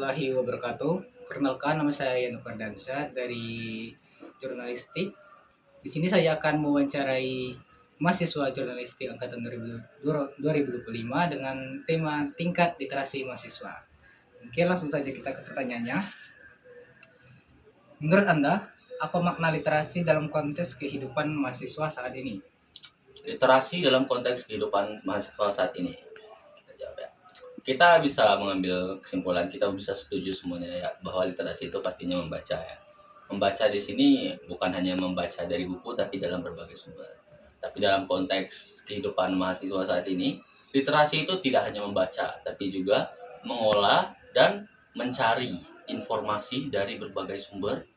warahmatullahi wabarakatuh. Perkenalkan, nama saya Yanu Fardansyah dari Jurnalistik. Di sini saya akan mewawancarai mahasiswa jurnalistik angkatan 2025 dengan tema tingkat literasi mahasiswa. Oke, langsung saja kita ke pertanyaannya. Menurut Anda, apa makna literasi dalam konteks kehidupan mahasiswa saat ini? Literasi dalam konteks kehidupan mahasiswa saat ini. Kita jawab ya. Kita bisa mengambil kesimpulan, kita bisa setuju semuanya ya bahwa literasi itu pastinya membaca ya. Membaca di sini bukan hanya membaca dari buku tapi dalam berbagai sumber. Tapi dalam konteks kehidupan mahasiswa saat ini, literasi itu tidak hanya membaca tapi juga mengolah dan mencari informasi dari berbagai sumber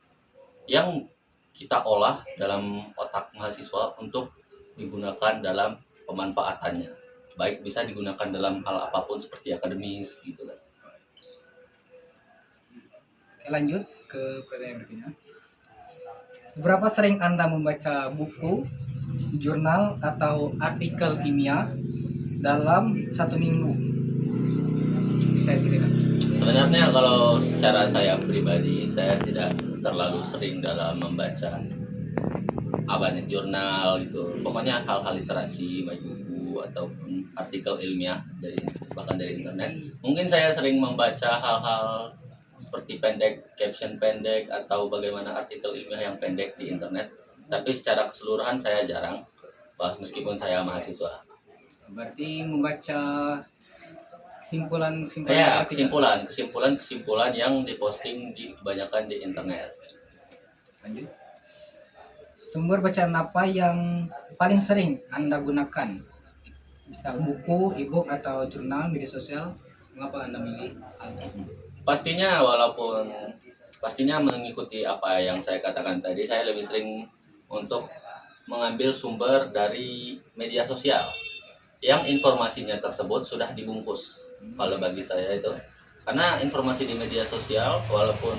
yang kita olah dalam otak mahasiswa untuk digunakan dalam pemanfaatannya, baik bisa digunakan dalam hal apapun seperti akademis gitu kan. Oke, lanjut ke pertanyaan berikutnya. Seberapa sering Anda membaca buku, jurnal, atau artikel ilmiah dalam satu minggu? Bisa cerita? Sebenarnya kalau secara saya pribadi, saya tidak terlalu sering dalam membaca jurnal gitu. Pokoknya hal-hal literasi, baik buku ataupun artikel ilmiah bahkan dari internet. Mungkin saya sering membaca hal-hal seperti caption pendek atau bagaimana artikel ilmiah yang pendek di internet. Tapi secara keseluruhan saya jarang, meskipun saya mahasiswa. Berarti membaca kesimpulan Ya, kesimpulan yang diposting kebanyakan di internet. Lanjut. Sumber bacaan apa yang paling sering Anda gunakan? Misal buku, e-book, atau jurnal, media sosial. Mengapa Anda milih hal tersebut? Pastinya mengikuti apa yang saya katakan tadi, saya lebih sering untuk mengambil sumber dari media sosial yang informasinya tersebut sudah dibungkus. Kalau bagi saya itu, karena informasi di media sosial walaupun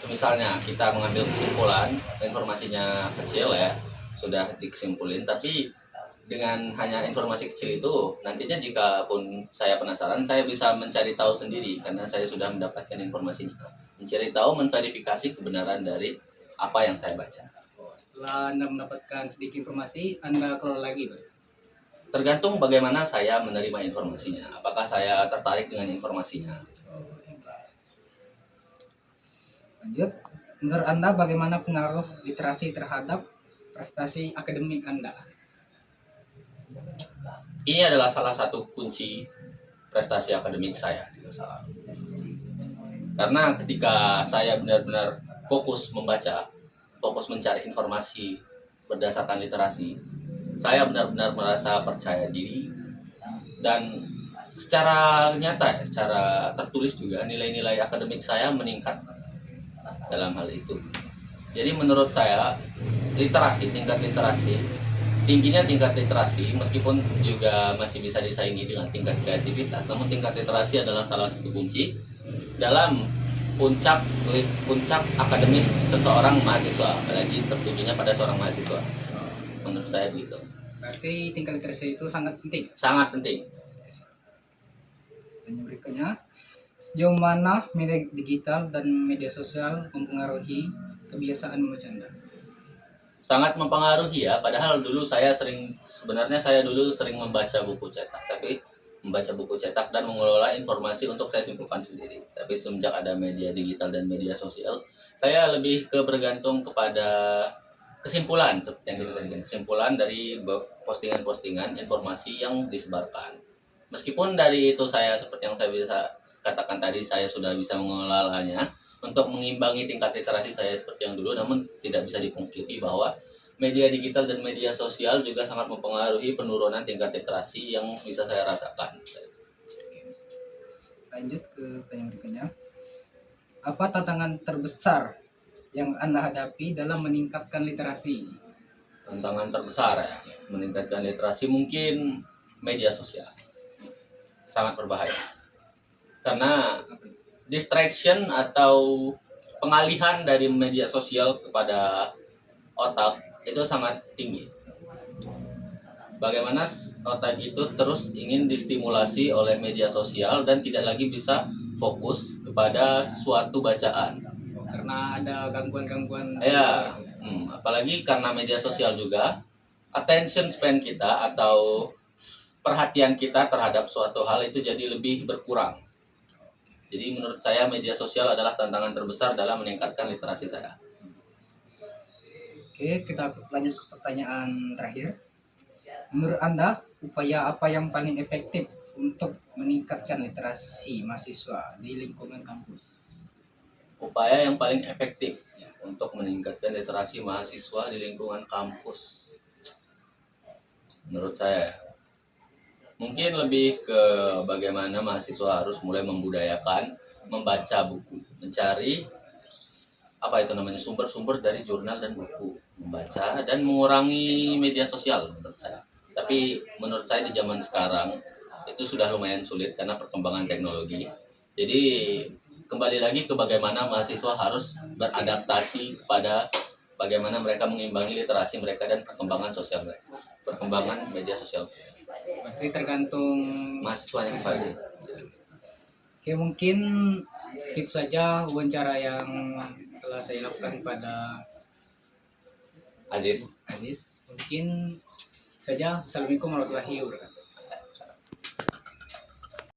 misalnya kita mengambil kesimpulan, informasinya kecil ya, sudah dikesimpulin, tapi dengan hanya informasi kecil itu, nantinya jika pun saya penasaran, saya bisa mencari tahu sendiri karena saya sudah mendapatkan informasinya. Mencari tahu, memverifikasi kebenaran dari apa yang saya baca. Setelah Anda mendapatkan sedikit informasi, Anda keluar lagi, Pak? Tergantung bagaimana saya menerima informasinya. Apakah saya tertarik dengan informasinya? Lanjut, menurut Anda bagaimana pengaruh literasi terhadap prestasi akademik Anda? Ini adalah salah satu kunci prestasi akademik saya. Karena ketika saya benar-benar fokus membaca, fokus mencari informasi berdasarkan literasi, saya benar-benar merasa percaya diri dan secara nyata, secara tertulis juga nilai-nilai akademik saya meningkat dalam hal itu. Jadi menurut saya tingginya tingkat literasi meskipun juga masih bisa disaingi dengan tingkat kreativitas, namun tingkat literasi adalah salah satu kunci dalam puncak akademis seseorang mahasiswa, apalagi tertujunya pada seorang mahasiswa. Menurut saya begitu. Berarti tingkat literasi itu sangat penting. Sangat penting. Dan yang berikutnya, sejauh mana media digital dan media sosial mempengaruhi kebiasaan membaca Anda? Sangat mempengaruhi ya, padahal sebenarnya saya dulu sering membaca buku cetak dan mengelola informasi untuk saya simpulkan sendiri. Tapi semenjak ada media digital dan media sosial, saya lebih bergantung kepada kesimpulan seperti yang kita tadi, kesimpulan dari postingan-postingan informasi yang disebarkan. Meskipun dari itu seperti yang saya bisa katakan tadi, saya sudah bisa mengelolanya untuk mengimbangi tingkat literasi saya seperti yang dulu, namun tidak bisa dipungkiri bahwa media digital dan media sosial juga sangat mempengaruhi penurunan tingkat literasi yang bisa saya rasakan. Lanjut ke pertanyaan berikutnya. Apa tantangan terbesar yang Anda hadapi dalam meningkatkan literasi? Tantangan terbesar ya, meningkatkan literasi mungkin media sosial. Sangat berbahaya. Karena distraction atau pengalihan dari media sosial kepada otak itu sangat tinggi. Bagaimana otak itu terus ingin distimulasi oleh media sosial dan tidak lagi bisa fokus kepada suatu bacaan. Karena ada gangguan-gangguan. Ya, apalagi karena media sosial juga, attention span kita atau perhatian kita terhadap suatu hal itu jadi lebih berkurang. Jadi menurut saya media sosial adalah tantangan terbesar dalam meningkatkan literasi saya. Oke, kita lanjut ke pertanyaan terakhir. Menurut Anda, upaya apa yang paling efektif untuk meningkatkan literasi mahasiswa di lingkungan kampus? Upaya yang paling efektif untuk meningkatkan literasi mahasiswa di lingkungan kampus, menurut saya mungkin lebih ke bagaimana mahasiswa harus mulai membudayakan membaca buku, mencari apa itu namanya sumber-sumber dari jurnal dan buku, membaca dan mengurangi media sosial menurut saya. Tapi menurut saya di zaman sekarang itu sudah lumayan sulit karena perkembangan teknologi. Jadi kembali lagi ke bagaimana mahasiswa harus beradaptasi pada bagaimana mereka mengimbangi literasi mereka dan perkembangan sosial mereka, perkembangan media sosial. Berarti tergantung Mahasiswanya saja. Oke, mungkin itu saja wawancara yang telah saya lakukan pada Aziz. Aziz. Mungkin saja. Assalamualaikum warahmatullahi wabarakatuh.